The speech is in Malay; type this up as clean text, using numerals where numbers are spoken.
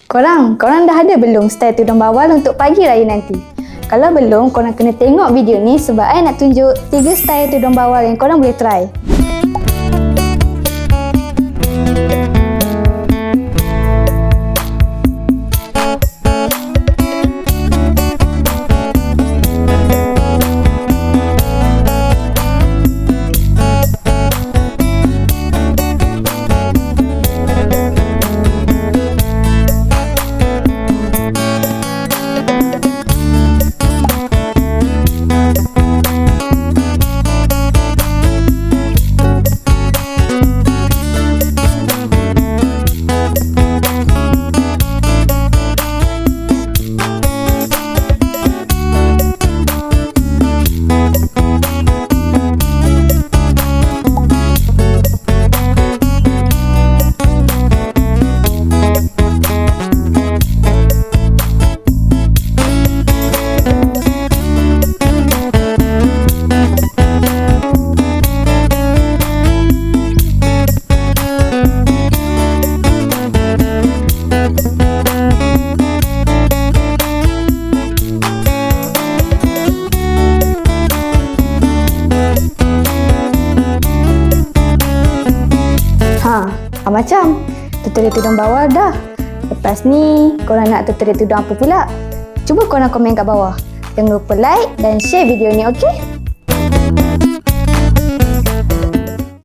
Korang dah ada belum style tudung bawal untuk pagi raya nanti? Kalau belum, korang kena tengok video ni sebab I nak tunjuk 3 style tudung bawal yang korang boleh try. Macam tutorial tudung bawal dah. Lepas ni korang nak tutorial tudung apa pula? Cuba korang komen kat bawah. Jangan lupa like dan share video ni, okey?